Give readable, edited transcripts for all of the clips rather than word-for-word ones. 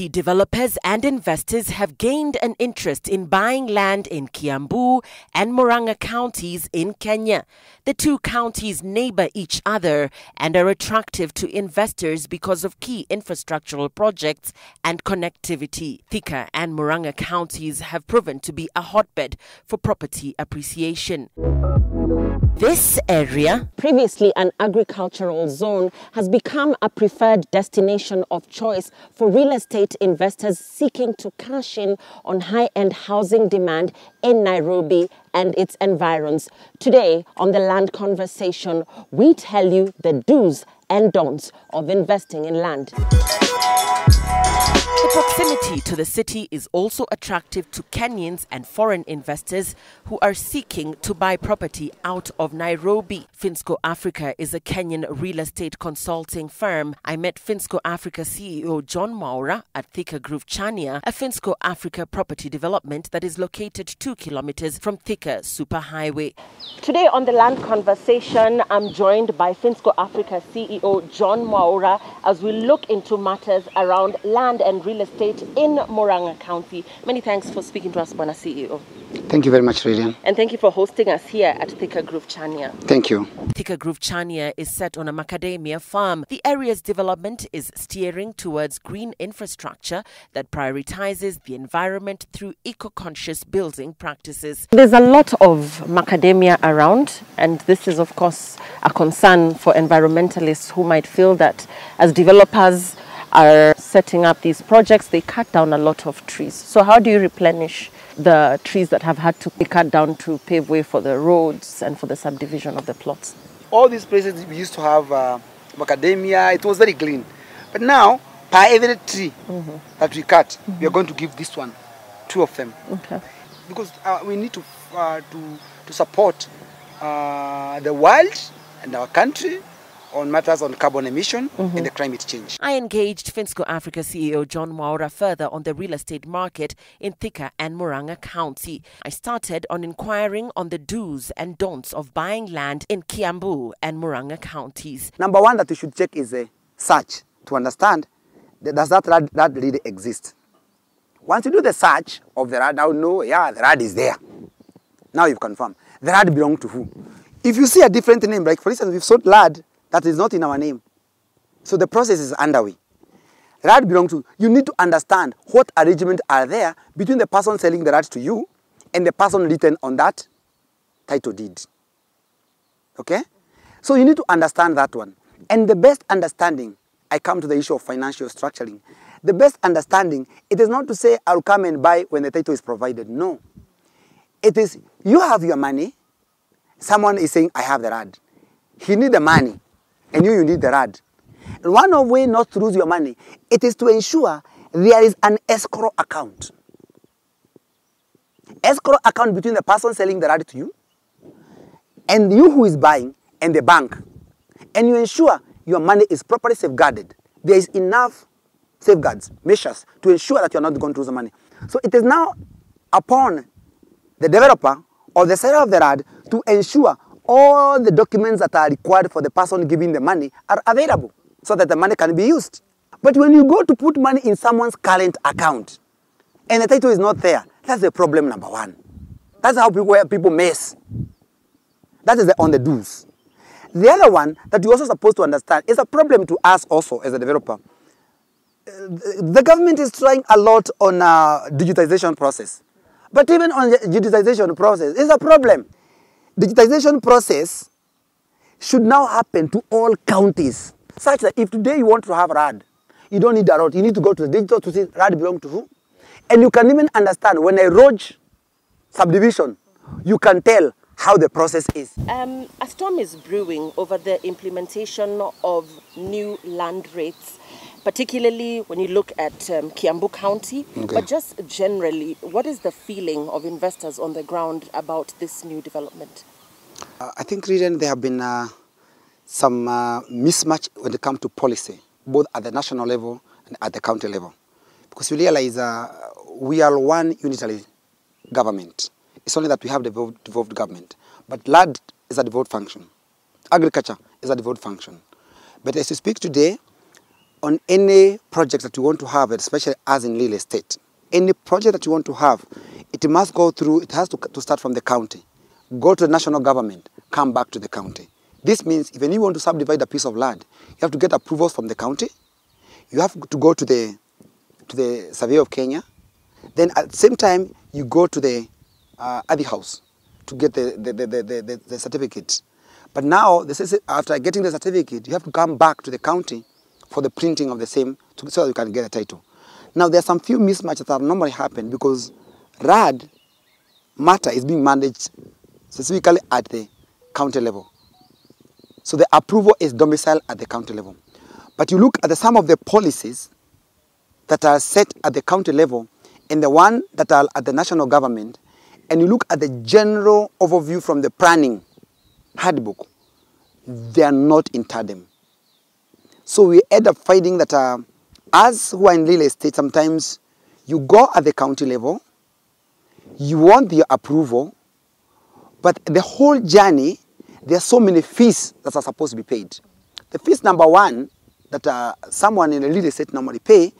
Property developers and investors have gained an interest in buying land in Kiambu and Murang'a counties in Kenya. The two counties neighbor each other and are attractive to investors because of key infrastructural projects and connectivity. Thika and Murang'a counties have proven to be a hotbed for property appreciation. This area, previously an agricultural zone, has become a preferred destination of choice for real estate investors seeking to cash in on high-end housing demand in Nairobi and its environs. Today, on The Land Conversation, we tell you the do's and don'ts of investing in land. The proximity to the city is also attractive to Kenyans and foreign investors who are seeking to buy property out of Nairobi. Finsco Africa is a Kenyan real estate consulting firm. I met Finsco Africa CEO John Mwaura at Thika Chania, a Finsco Africa property development that is located 2 kilometers from Thika Superhighway. Today on The Land Conversation, I'm joined by Finsco Africa CEO John Mwaura as we look into matters around land and real estate in Murang'a County. Many thanks for speaking to us, Bwana CEO. Thank you very much, Lillian. And thank you for hosting us here at Thika Chania. Thank you. Thika Chania is set on a macadamia farm. The area's development is steering towards green infrastructure that prioritizes the environment through eco-conscious building practices. There's a lot of macadamia around, and this is, of course, a concern for environmentalists who might feel that as developers are setting up these projects, they cut down a lot of trees. So how do you replenish the trees that have had to be cut down to pave way for the roads and for the subdivision of the plots? All these places we used to have macadamia, it was very green. But now, per every tree that we cut, we are going to give this one, 2 of them. Okay. Because we need to support the world and our country on matters on carbon emission and the climate change. I engaged Finsco Africa CEO John Mwaura further on the real estate market in Thika and Murang'a County. I started on inquiring on the do's and don'ts of buying land in Kiambu and Murang'a counties. Number one that you should check is a search to understand does that RAD really exist. Once you do the search of the RAD, now know, yeah, the RAD is there. Now you've confirmed. The RAD belongs to who? If you see a different name, like for instance, we've sold land that is not in our name. So the process is underway. RAD belongs to, you need to understand what arrangements are there between the person selling the RAD to you and the person written on that title deed. Okay? So you need to understand that one. And the best understanding, I come to the issue of financial structuring. The best understanding, it is not to say I'll come and buy when the title is provided. No. It is, you have your money, someone is saying, I have the RAD. He needs the money. And you need the RAD. And one of way not to lose your money, it is to ensure there is an escrow account. Escrow account between the person selling the RAD to you and you who is buying and the bank. And you ensure your money is properly safeguarded. There is enough safeguards, measures to ensure that you are not going to lose the money. So it is now upon the developer or the seller of the RAD to ensure all the documents that are required for the person giving the money are available so that the money can be used. But when you go to put money in someone's current account and the title is not there, that's the problem number one. That's how people mess. That is on the do's. The other one that you're also supposed to understand is a problem to us also as a developer. The government is trying a lot on digitization process. But even on the digitization process, it's a problem. Digitization process should now happen to all counties, such that if today you want to have RAD, you don't need a road. You need to go to the digital to see RAD belongs to who. And you can even understand when a road subdivision, you can tell how the process is. A storm is brewing over the implementation of new land rates, particularly when you look at Kiambu County. Okay. But just generally, what is the feeling of investors on the ground about this new development? I think, Lillian, there have been some mismatch when it comes to policy, both at the national level and at the county level. Because you realize we are one unitary government. It's only that we have devolved government. But land is a devolved function. Agriculture is a devolved function. But as we speak today, on any project that you want to have, especially as in real estate, any project that you want to have, it must go through, it has to start from the county, go to the national government, come back to the county. This means if you want to subdivide a piece of land, you have to get approvals from the county, you have to go to the Survey of Kenya, then at the same time, you go to the Adi House to get the certificate. But now, after getting the certificate, you have to come back to the county for the printing of the same so that you can get a title. Now, there are some few mismatches that normally happen because RAD matter is being managed specifically at the county level. So the approval is domiciled at the county level. But you look at some of the policies that are set at the county level and the one that are at the national government, and you look at the general overview from the planning handbook, they are not in tandem. So we end up finding that as who are in real estate, sometimes you go at the county level, you want the approval, but the whole journey, there are so many fees that are supposed to be paid. The fees number one that someone in a real estate normally pay,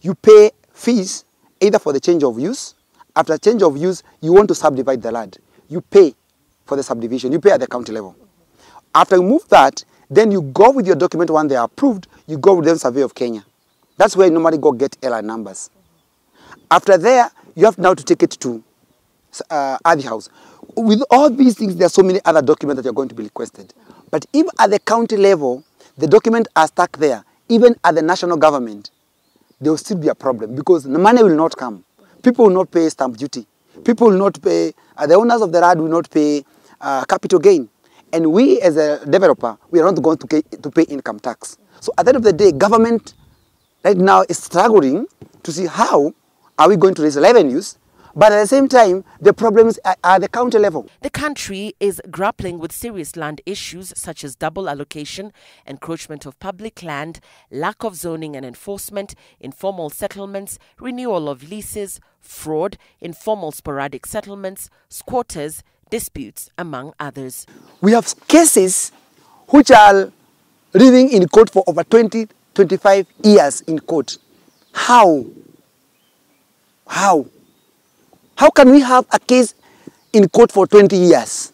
you pay fees either for the change of use. After change of use, you want to subdivide the land. You pay for the subdivision. You pay at the county level. After you move that, then you go with your document when they are approved, you go with the Survey of Kenya. That's where you normally go get LI numbers. After there, you have now to take it to Adi House. With all these things, there are so many other documents that you're going to be requested. But if at the county level, the documents are stuck there, even at the national government, there will still be a problem because the money will not come. People will not pay stamp duty. People will not pay, the owners of the land will not pay capital gain. And we as a developer, we are not going to pay income tax. So at the end of the day, government right now is struggling to see how are we going to raise revenues, but at the same time, the problems are at the county level. The country is grappling with serious land issues such as double allocation, encroachment of public land, lack of zoning and enforcement, informal settlements, renewal of leases, fraud, informal sporadic settlements, squatters, disputes, among others. We have cases which are living in court for over 20, 25 years in court. How? How can we have a case in court for 20 years?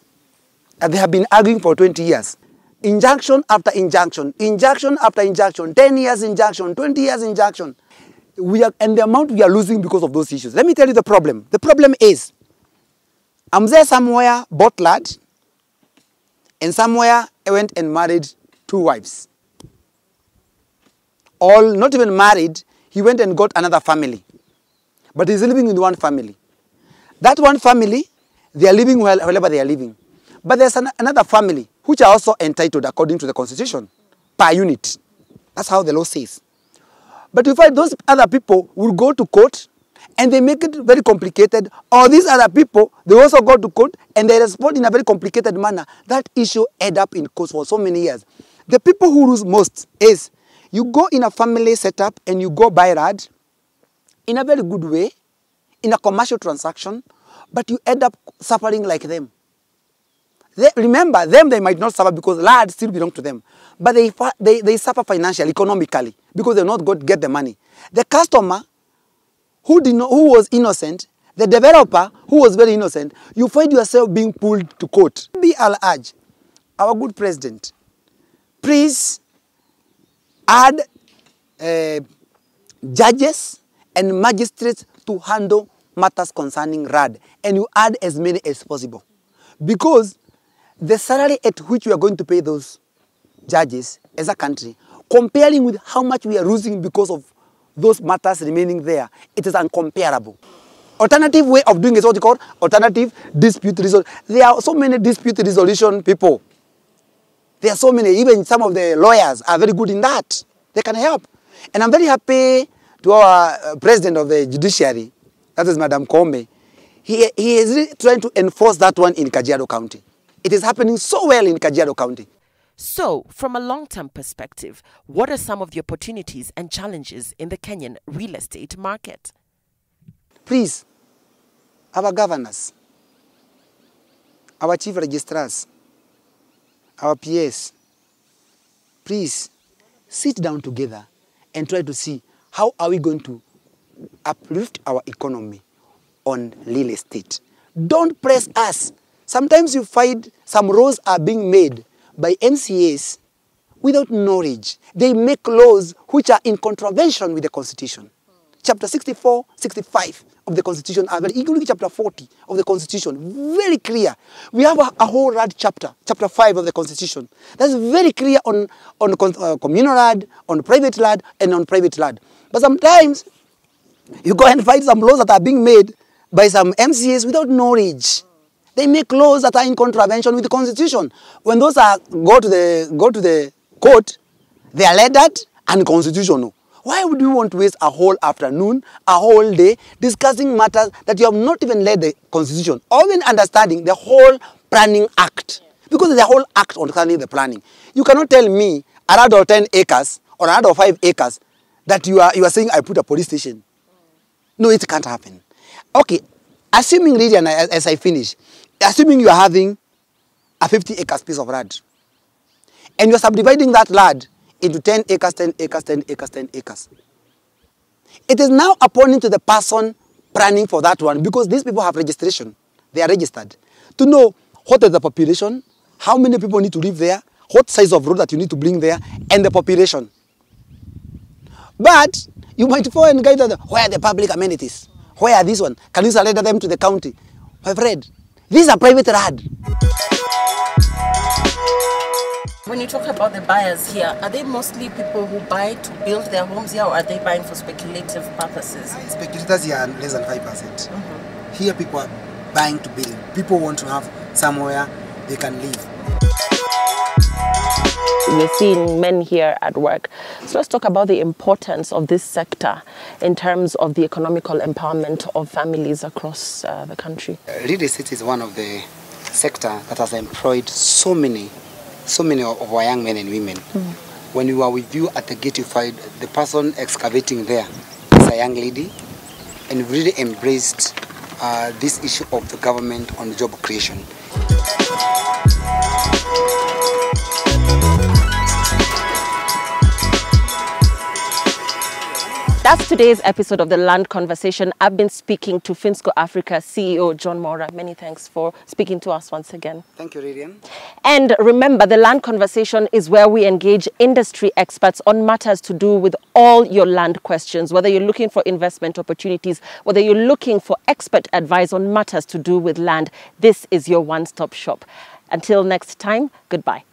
And they have been arguing for 20 years. Injunction after injunction, injunction after injunction, 10 years injunction, 20 years injunction. And the amount we are losing because of those issues. Let me tell you the problem. The problem is, I'm there somewhere, bought land, and somewhere I went and married 2 wives. All not even married, he went and got another family. But he's living in one family. That one family, they are living well wherever they are living. But there's another family which are also entitled according to the constitution per unit. That's how the law says. But you find those other people will go to court and they make it very complicated. Or these other people, they also go to court and they respond in a very complicated manner. That issue ends up in court for so many years. The people who lose most is you go in a family setup and you go buy land in a very good way, in a commercial transaction, but you end up suffering like them. Remember, they might not suffer because land still belongs to them. But they suffer financially, economically, because they're not going to get the money. The customer who was innocent, the developer who was very innocent, you find yourself being pulled to court. I'll urge our good president, please add judges and magistrates to handle matters concerning RAD, and you add as many as possible. Because the salary at which we are going to pay those judges as a country, comparing with how much we are losing because of those matters remaining there, it is uncomparable. Alternative way of doing is what you call alternative dispute resolution. There are so many dispute resolution people. There are so many, even some of the lawyers are very good in that. They can help. And I'm very happy to our president of the judiciary, that is Madam Kombe. He is really trying to enforce that one in Kajiado County. It is happening so well in Kajiado County. So, from a long-term perspective, what are some of the opportunities and challenges in the Kenyan real estate market? Please, our governors, our chief registrars, our PS, please sit down together and try to see how are we going to uplift our economy on real estate. Don't press us. Sometimes you find some laws are being made by MCAs without knowledge. They make laws which are in contravention with the Constitution. Chapter 64, 65 of the Constitution, including chapter 40 of the Constitution, very clear. We have a whole land chapter, chapter 5 of the Constitution. That's very clear on communal land, on private land, and on private land. But sometimes you go and find some laws that are being made by some MCAs without knowledge. They make laws that are in contravention with the Constitution. When those go to the court, they are lettered and constitutional. Why would you want to waste a whole afternoon, a whole day, discussing matters that you have not even read the Constitution, or even understanding the whole planning act? Because the whole act concerning the planning. You cannot tell me another 10 acres or another 5 acres that you are saying I put a police station. No, it can't happen. Okay, assuming, Lillian, as I finish, assuming you are having a 50 acres piece of land, and you are subdividing that land into 10 acres, 10 acres, 10 acres, 10 acres. It is now upon to the person planning for that one, because these people have registration. They are registered. To know what is the population, how many people need to live there, what size of road that you need to bring there, and the population. But you might go and guide them, where are the public amenities? Where are these ones? Can you surrender them to the county? My friend, these are private land. When you talk about the buyers here, are they mostly people who buy to build their homes here, or are they buying for speculative purposes? Speculators here are less than 5%. Here people are buying to build. People want to have somewhere they can live. We're seeing men here at work. So let's talk about the importance of this sector in terms of the economical empowerment of families across the country. Real estate is one of the sector that has employed so many of our young men and women. When we were with you at the gate, you find the person excavating there is a young lady, and really embraced this issue of the government on job creation. That's today's episode of The Land Conversation. I've been speaking to Finsco Africa CEO John Mora. Many thanks for speaking to us once again. Thank you, Lillian. And remember, The Land Conversation is where we engage industry experts on matters to do with all your land questions, whether you're looking for investment opportunities, whether you're looking for expert advice on matters to do with land. This is your one-stop shop. Until next time, goodbye.